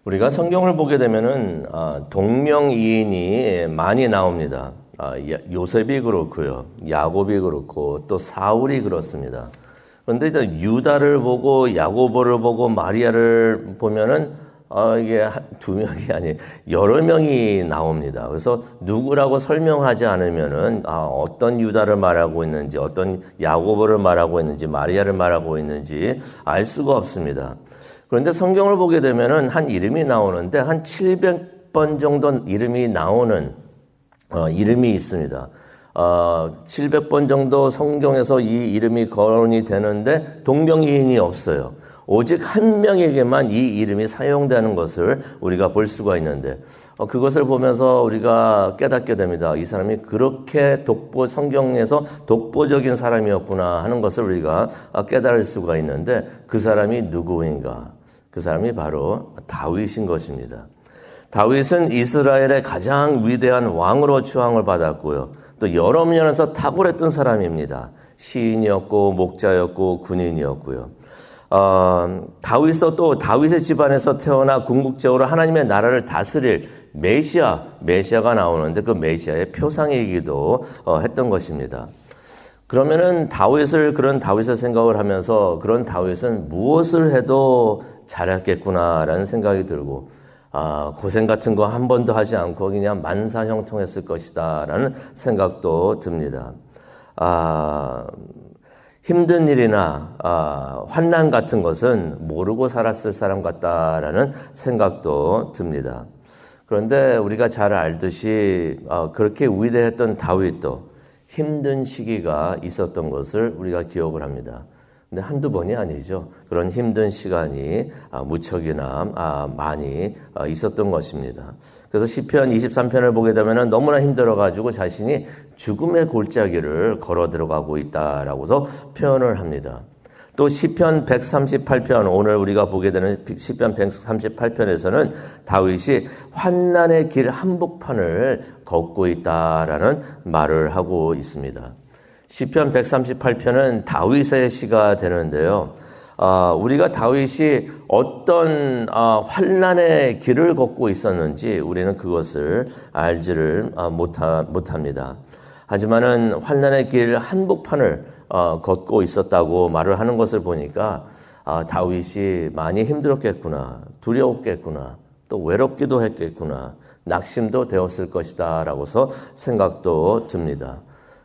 우리가 성경을 보게 되면은 동명이인이 많이 나옵니다. 요셉이 그렇고요, 야곱이 그렇고 또 사울이 그렇습니다. 그런데 이제 유다를 보고 야고보를 보고 마리아를 보면은 이게 두 명이 아니 여러 명이 나옵니다. 그래서 누구라고 설명하지 않으면은 어떤 유다를 말하고 있는지, 어떤 야고보를 말하고 있는지, 마리아를 말하고 있는지 알 수가 없습니다. 그런데 성경을 보게 되면은 한 이름이 나오는데 한 700번 정도 이름이 나오는 이름이 있습니다. 700번 정도 성경에서 이 이름이 거론이 되는데 동명이인이 없어요. 오직 한 명에게만 이 이름이 사용되는 것을 우리가 볼 수가 있는데 그것을 보면서 우리가 깨닫게 됩니다. 이 사람이 그렇게 성경에서 독보적인 사람이었구나 하는 것을 우리가 깨달을 수가 있는데 그 사람이 누구인가? 그 사람이 바로 다윗인 것입니다. 다윗은 이스라엘의 가장 위대한 왕으로 추앙을 받았고요. 또 여러 면에서 탁월했던 사람입니다. 시인이었고 목자였고 군인이었고요. 다윗의 집안에서 태어나 궁극적으로 하나님의 나라를 다스릴 메시아가 나오는데 그 메시아의 표상이기도 했던 것입니다. 그러면은 그런 다윗을 생각을 하면서 그런 다윗은 무엇을 해도 잘했겠구나라는 생각이 들고 고생 같은 거 한 번도 하지 않고 그냥 만사형통했을 것이다라는 생각도 듭니다. 힘든 일이나 환난 같은 것은 모르고 살았을 사람 같다라는 생각도 듭니다. 그런데 우리가 잘 알듯이 그렇게 위대했던 다윗도 힘든 시기가 있었던 것을 우리가 기억을 합니다. 근데 한두 번이 아니죠. 그런 힘든 시간이 무척이나 많이 있었던 것입니다. 그래서 시편 23편을 보게 되면 너무나 힘들어가지고 자신이 죽음의 골짜기를 걸어 들어가고 있다라고서 표현을 합니다. 또 시편 138편, 오늘 우리가 보게 되는 시편 138편에서는 다윗이 환난의 길 한복판을 걷고 있다라는 말을 하고 있습니다. 시편 138편은 다윗의 시가 되는데요. 우리가 다윗이 어떤 환난의 길을 걷고 있었는지 우리는 그것을 알지를 못합니다. 하지만은 환난의 길 한복판을 걷고 있었다고 말을 하는 것을 보니까 다윗이 많이 힘들었겠구나, 두려웠겠구나, 또 외롭기도 했겠구나, 낙심도 되었을 것이다 라고서 생각도 듭니다.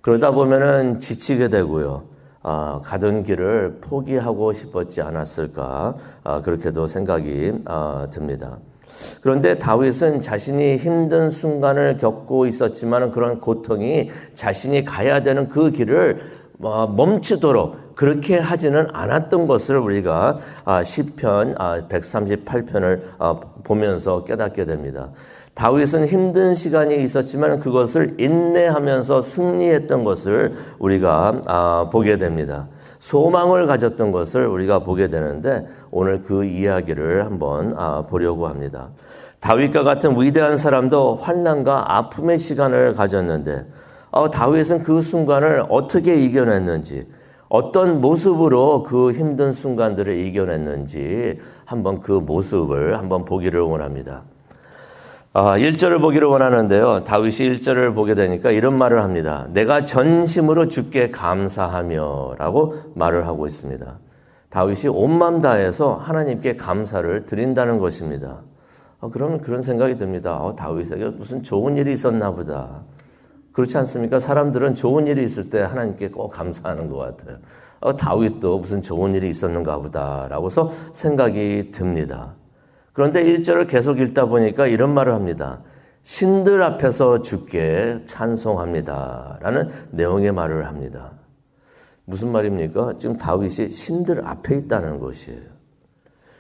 그러다 보면은 지치게 되고요. 가던 길을 포기하고 싶었지 않았을까 그렇게도 생각이 듭니다. 그런데 다윗은 자신이 힘든 순간을 겪고 있었지만 그런 고통이 자신이 가야 되는 그 길을 멈추도록 그렇게 하지는 않았던 것을 우리가 시편 138편을 보면서 깨닫게 됩니다. 다윗은 힘든 시간이 있었지만 그것을 인내하면서 승리했던 것을 우리가 보게 됩니다. 소망을 가졌던 것을 우리가 보게 되는데 오늘 그 이야기를 한번 보려고 합니다. 다윗과 같은 위대한 사람도 환난과 아픔의 시간을 가졌는데 다윗은 그 순간을 어떻게 이겨냈는지, 어떤 모습으로 그 힘든 순간들을 이겨냈는지 한번 그 모습을 한번 보기를 원합니다. 1절을 보기를 원하는데요. 다윗이 1절을 보게 되니까 이런 말을 합니다. 내가 전심으로 주께 감사하며 라고 말을 하고 있습니다. 다윗이 온 마음 다해서 하나님께 감사를 드린다는 것입니다. 그러면 그런 생각이 듭니다. 다윗에게 무슨 좋은 일이 있었나 보다. 그렇지 않습니까? 사람들은 좋은 일이 있을 때 하나님께 꼭 감사하는 것 같아요. 다윗도 무슨 좋은 일이 있었는가 보다 라고서 생각이 듭니다. 그런데 1절을 계속 읽다 보니까 이런 말을 합니다. 신들 앞에서 주께 찬송합니다 라는 내용의 말을 합니다. 무슨 말입니까? 지금 다윗이 신들 앞에 있다는 것이에요.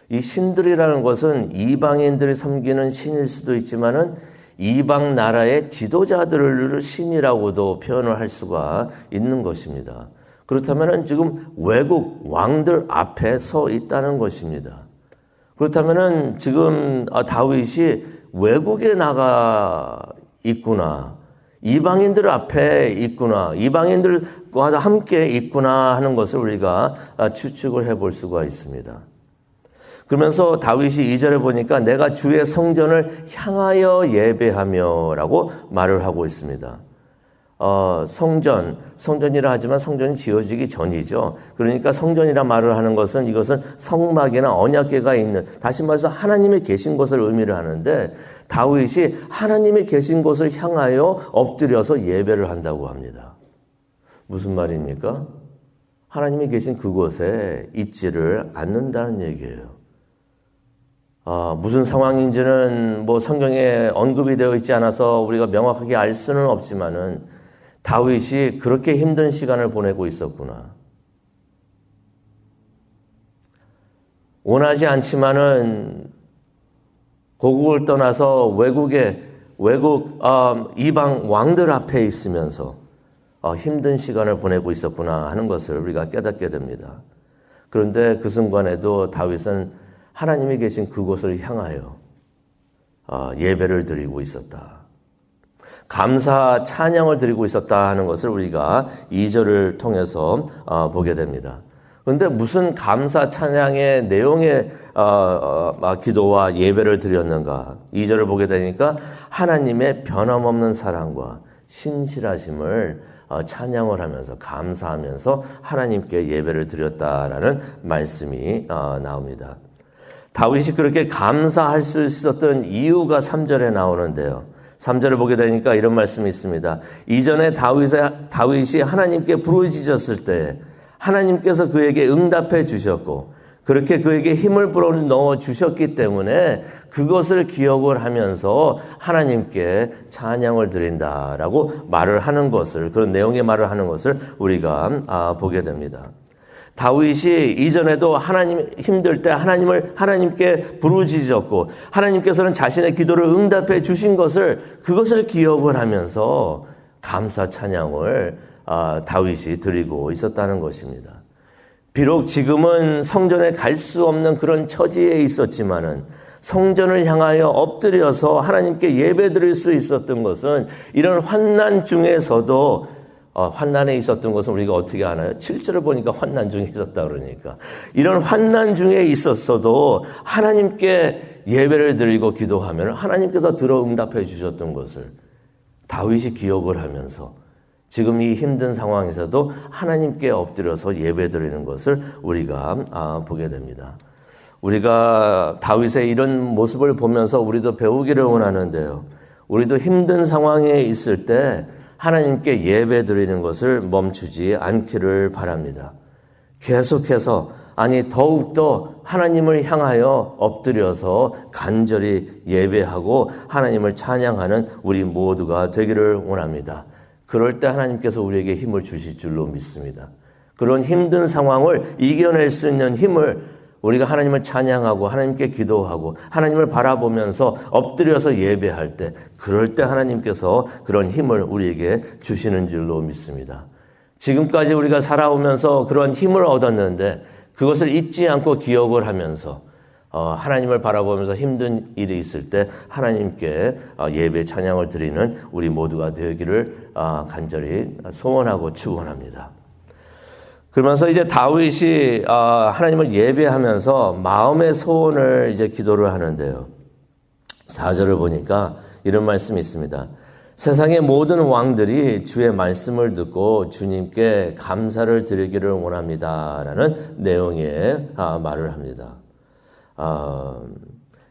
이 신들이라는 것은 이방인들이 섬기는 신일 수도 있지만은 이방 나라의 지도자들을 신이라고도 표현을 할 수가 있는 것입니다. 그렇다면은 지금 외국 왕들 앞에 서 있다는 것입니다. 그렇다면은 지금 다윗이 외국에 나가 있구나, 이방인들 앞에 있구나, 이방인들과 함께 있구나 하는 것을 우리가 추측을 해볼 수가 있습니다. 그러면서 다윗이 2절에 보니까 내가 주의 성전을 향하여 예배하며 라고 말을 하고 있습니다. 성전이라 하지만 성전이 지어지기 전이죠. 그러니까 성전이라 말을 하는 것은 이것은 성막이나 언약궤가 있는, 다시 말해서 하나님의 계신 곳을 의미를 하는데 다윗이 하나님의 계신 곳을 향하여 엎드려서 예배를 한다고 합니다. 무슨 말입니까? 하나님이 계신 그곳에 있지를 않는다는 얘기예요. 무슨 상황인지는 뭐 성경에 언급이 되어 있지 않아서 우리가 명확하게 알 수는 없지만은 다윗이 그렇게 힘든 시간을 보내고 있었구나. 원하지 않지만은 고국을 떠나서 외국 이방 왕들 앞에 있으면서 힘든 시간을 보내고 있었구나 하는 것을 우리가 깨닫게 됩니다. 그런데 그 순간에도 다윗은 하나님이 계신 그곳을 향하여 예배를 드리고 있었다. 감사 찬양을 드리고 있었다 하는 것을 우리가 2절을 통해서 보게 됩니다. 그런데 무슨 감사 찬양의 내용의 기도와 예배를 드렸는가? 2절을 보게 되니까 하나님의 변함없는 사랑과 신실하심을 찬양을 하면서 감사하면서 하나님께 예배를 드렸다라는 말씀이 나옵니다. 다윗이 그렇게 감사할 수 있었던 이유가 3절에 나오는데요. 3절을 보게 되니까 이런 말씀이 있습니다. 이전에 다윗이 하나님께 부르짖었을 때 하나님께서 그에게 응답해 주셨고 그렇게 그에게 힘을 불어넣어 주셨기 때문에 그것을 기억을 하면서 하나님께 찬양을 드린다라고 말을 하는 것을, 그런 내용의 말을 하는 것을 우리가 보게 됩니다. 다윗이 이전에도 힘들 때 하나님께 부르짖었고 하나님께서는 자신의 기도를 응답해 주신 그것을 기억을 하면서 감사 찬양을 다윗이 드리고 있었다는 것입니다. 비록 지금은 성전에 갈 수 없는 그런 처지에 있었지만은 성전을 향하여 엎드려서 하나님께 예배드릴 수 있었던 것은 이런 환난 중에서도 환난에 있었던 것은 우리가 어떻게 아나요? 7절을 보니까 환난 중에 있었다 그러니까 이런 환난 중에 있었어도 하나님께 예배를 드리고 기도하면 하나님께서 들어 응답해 주셨던 것을 다윗이 기억을 하면서 지금 이 힘든 상황에서도 하나님께 엎드려서 예배드리는 것을 우리가 보게 됩니다. 우리가 다윗의 이런 모습을 보면서 우리도 배우기를 원하는데요. 우리도 힘든 상황에 있을 때 하나님께 예배드리는 것을 멈추지 않기를 바랍니다. 계속해서 더욱더 하나님을 향하여 엎드려서 간절히 예배하고 하나님을 찬양하는 우리 모두가 되기를 원합니다. 그럴 때 하나님께서 우리에게 힘을 주실 줄로 믿습니다. 그런 힘든 상황을 이겨낼 수 있는 힘을 우리가 하나님을 찬양하고 하나님께 기도하고 하나님을 바라보면서 엎드려서 예배할 때, 그럴 때 하나님께서 그런 힘을 우리에게 주시는 줄로 믿습니다. 지금까지 우리가 살아오면서 그런 힘을 얻었는데 그것을 잊지 않고 기억을 하면서 하나님을 바라보면서 힘든 일이 있을 때 하나님께 예배 찬양을 드리는 우리 모두가 되기를 간절히 소원하고 축원합니다. 그러면서 이제 다윗이 하나님을 예배하면서 마음의 소원을 이제 기도를 하는데요. 4절을 보니까 이런 말씀이 있습니다. 세상의 모든 왕들이 주의 말씀을 듣고 주님께 감사를 드리기를 원합니다. 라는 내용의 말을 합니다.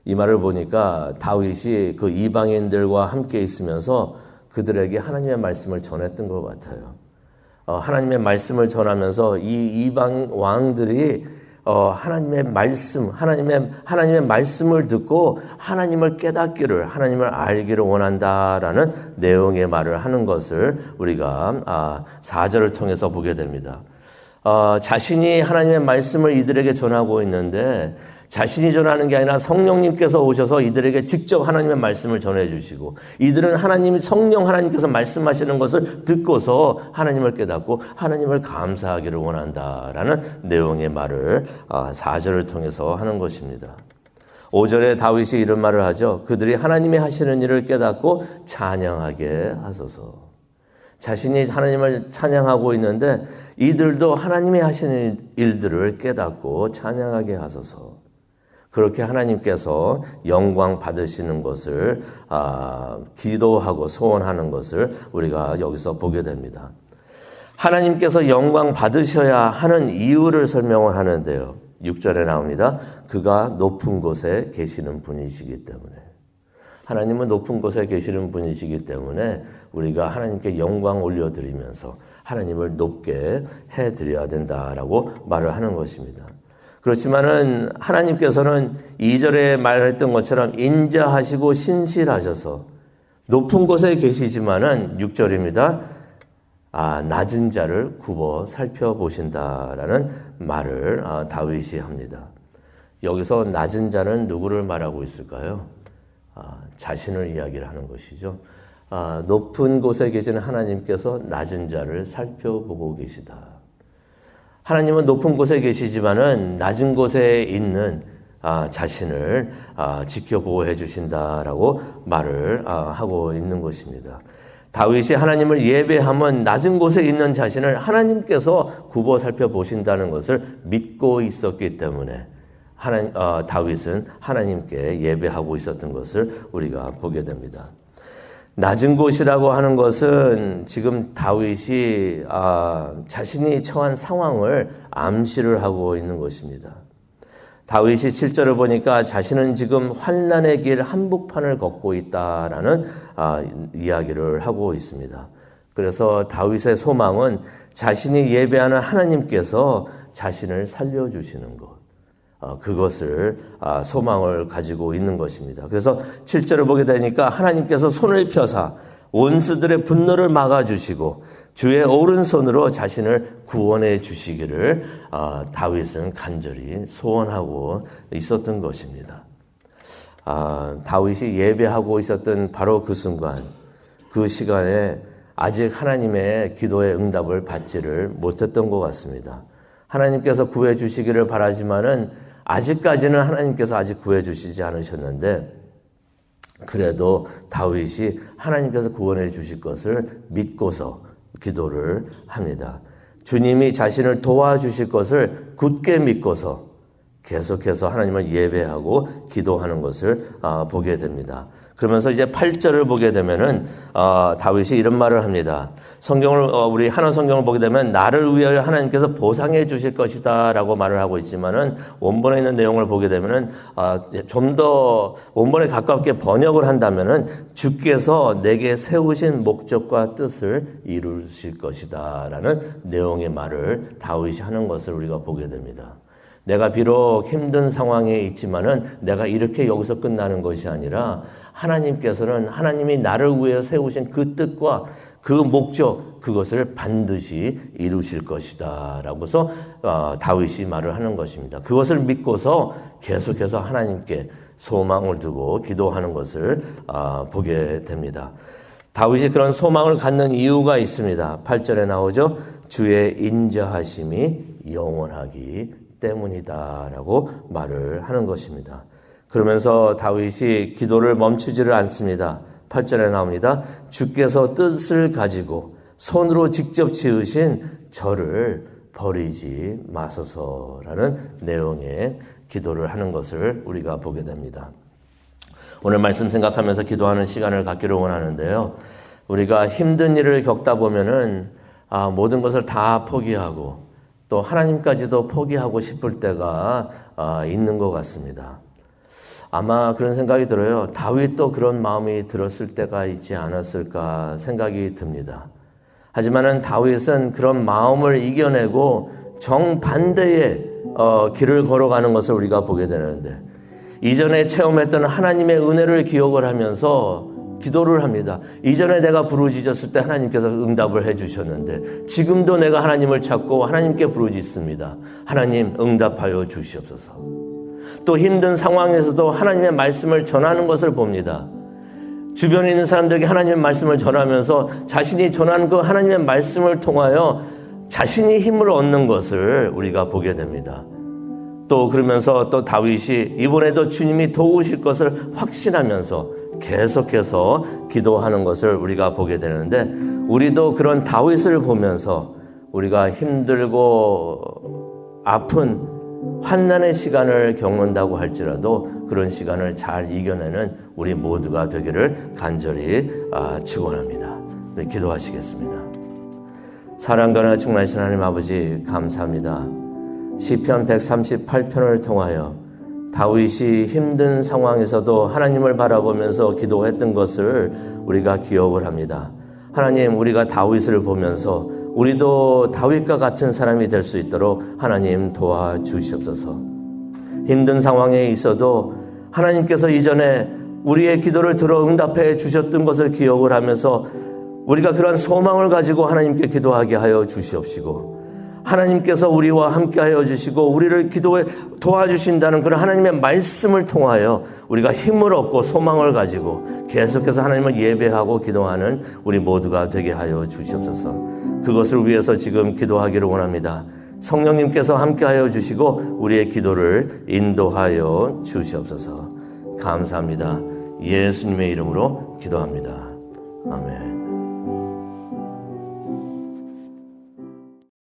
이 말을 보니까 다윗이 그 이방인들과 함께 있으면서 그들에게 하나님의 말씀을 전했던 것 같아요. 하나님의 말씀을 전하면서 이 이방 왕들이 하나님의 말씀을 듣고 하나님을 깨닫기를, 하나님을 알기를 원한다라는 내용의 말을 하는 것을 우리가 4절을 통해서 보게 됩니다. 자신이 하나님의 말씀을 이들에게 전하고 있는데 자신이 전하는 게 아니라 성령님께서 오셔서 이들에게 직접 하나님의 말씀을 전해주시고 이들은 성령 하나님께서 말씀하시는 것을 듣고서 하나님을 깨닫고 하나님을 감사하기를 원한다라는 내용의 말을 4절을 통해서 하는 것입니다. 5절에 다윗이 이런 말을 하죠. 그들이 하나님이 하시는 일을 깨닫고 찬양하게 하소서. 자신이 하나님을 찬양하고 있는데 이들도 하나님이 하시는 일들을 깨닫고 찬양하게 하소서. 그렇게 하나님께서 영광 받으시는 것을 기도하고 소원하는 것을 우리가 여기서 보게 됩니다. 하나님께서 영광 받으셔야 하는 이유를 설명을 하는데요. 6절에 나옵니다. 그가 높은 곳에 계시는 분이시기 때문에. 하나님은 높은 곳에 계시는 분이시기 때문에 우리가 하나님께 영광 올려드리면서 하나님을 높게 해드려야 된다라고 말을 하는 것입니다. 그렇지만은 하나님께서는 2절에 말했던 것처럼 인자하시고 신실하셔서 높은 곳에 계시지만은 6절입니다. 낮은 자를 굽어 살펴보신다라는 말을 다윗이 합니다. 여기서 낮은 자는 누구를 말하고 있을까요? 자신을 이야기를 하는 것이죠. 높은 곳에 계시는 하나님께서 낮은 자를 살펴보고 계시다. 하나님은 높은 곳에 계시지만은 낮은 곳에 있는 자신을 지켜보호해 주신다라고 말을 하고 있는 것입니다. 다윗이 하나님을 예배하면 낮은 곳에 있는 자신을 하나님께서 굽어 살펴보신다는 것을 믿고 있었기 때문에 다윗은 하나님께 예배하고 있었던 것을 우리가 보게 됩니다. 낮은 곳이라고 하는 것은 지금 다윗이 자신이 처한 상황을 암시를 하고 있는 것입니다. 다윗이 7절을 보니까 자신은 지금 환난의 길 한복판을 걷고 있다라는 이야기를 하고 있습니다. 그래서 다윗의 소망은 자신이 예배하는 하나님께서 자신을 살려주시는 것. 그것을 소망을 가지고 있는 것입니다. 그래서 7절을 보게 되니까 하나님께서 손을 펴사 원수들의 분노를 막아주시고 주의 오른손으로 자신을 구원해 주시기를 다윗은 간절히 소원하고 있었던 것입니다. 다윗이 예배하고 있었던 바로 그 순간, 그 시간에 아직 하나님의 기도의 응답을 받지를 못했던 것 같습니다. 하나님께서 구해 주시기를 바라지만은 아직까지는 하나님께서 아직 구해 주시지 않으셨는데 그래도 다윗이 하나님께서 구원해 주실 것을 믿고서 기도를 합니다. 주님이 자신을 도와주실 것을 굳게 믿고서 계속해서 하나님을 예배하고 기도하는 것을 보게 됩니다. 그러면서 이제 8절을 보게 되면은 다윗이 이런 말을 합니다. 우리 하나 성경을 보게 되면 나를 위하여 하나님께서 보상해 주실 것이다라고 말을 하고 있지만은 원본에 있는 내용을 보게 되면은 좀 더 원본에 가깝게 번역을 한다면은 주께서 내게 세우신 목적과 뜻을 이루실 것이다라는 내용의 말을 다윗이 하는 것을 우리가 보게 됩니다. 내가 비록 힘든 상황에 있지만은 내가 이렇게 여기서 끝나는 것이 아니라 하나님께서는 하나님이 나를 위해 세우신 그 뜻과 그 목적 그것을 반드시 이루실 것이다 라고서 다윗이 말을 하는 것입니다. 그것을 믿고서 계속해서 하나님께 소망을 두고 기도하는 것을 보게 됩니다. 다윗이 그런 소망을 갖는 이유가 있습니다. 8절에 나오죠. 주의 인자하심이 영원하기 때문이다라고 말을 하는 것입니다. 그러면서 다윗이 기도를 멈추지를 않습니다. 8절에 나옵니다. 주께서 뜻을 가지고 손으로 직접 지으신 저를 버리지 마소서라는 내용의 기도를 하는 것을 우리가 보게 됩니다. 오늘 말씀 생각하면서 기도하는 시간을 갖기를 원하는데요. 우리가 힘든 일을 겪다 보면은 모든 것을 다 포기하고 또 하나님까지도 포기하고 싶을 때가 있는 것 같습니다. 아마 그런 생각이 들어요. 다윗도 그런 마음이 들었을 때가 있지 않았을까 생각이 듭니다. 하지만은 다윗은 그런 마음을 이겨내고 정반대의 길을 걸어가는 것을 우리가 보게 되는데 이전에 체험했던 하나님의 은혜를 기억을 하면서 기도를 합니다. 이전에 내가 부르짖었을 때 하나님께서 응답을 해주셨는데 지금도 내가 하나님을 찾고 하나님께 부르짖습니다. 하나님 응답하여 주시옵소서. 또 힘든 상황에서도 하나님의 말씀을 전하는 것을 봅니다. 주변에 있는 사람들에게 하나님의 말씀을 전하면서 자신이 전하는 그 하나님의 말씀을 통하여 자신이 힘을 얻는 것을 우리가 보게 됩니다. 또 그러면서 또 다윗이 이번에도 주님이 도우실 것을 확신하면서 계속해서 기도하는 것을 우리가 보게 되는데 우리도 그런 다윗을 보면서 우리가 힘들고 아픈 환난의 시간을 겪는다고 할지라도 그런 시간을 잘 이겨내는 우리 모두가 되기를 간절히 축원합니다. 기도하시겠습니다. 사랑과 충만하신 하나님 아버지 감사합니다. 시편 138편을 통하여 다윗이 힘든 상황에서도 하나님을 바라보면서 기도했던 것을 우리가 기억을 합니다. 하나님, 우리가 다윗을 보면서 우리도 다윗과 같은 사람이 될 수 있도록 하나님 도와주시옵소서. 힘든 상황에 있어도 하나님께서 이전에 우리의 기도를 들어 응답해 주셨던 것을 기억을 하면서 우리가 그러한 소망을 가지고 하나님께 기도하게 하여 주시옵시고, 하나님께서 우리와 함께 하여 주시고 우리를 기도에 도와주신다는 그런 하나님의 말씀을 통하여 우리가 힘을 얻고 소망을 가지고 계속해서 하나님을 예배하고 기도하는 우리 모두가 되게 하여 주시옵소서. 그것을 위해서 지금 기도하기를 원합니다. 성령님께서 함께 하여 주시고 우리의 기도를 인도하여 주시옵소서. 감사합니다. 예수님의 이름으로 기도합니다. 아멘.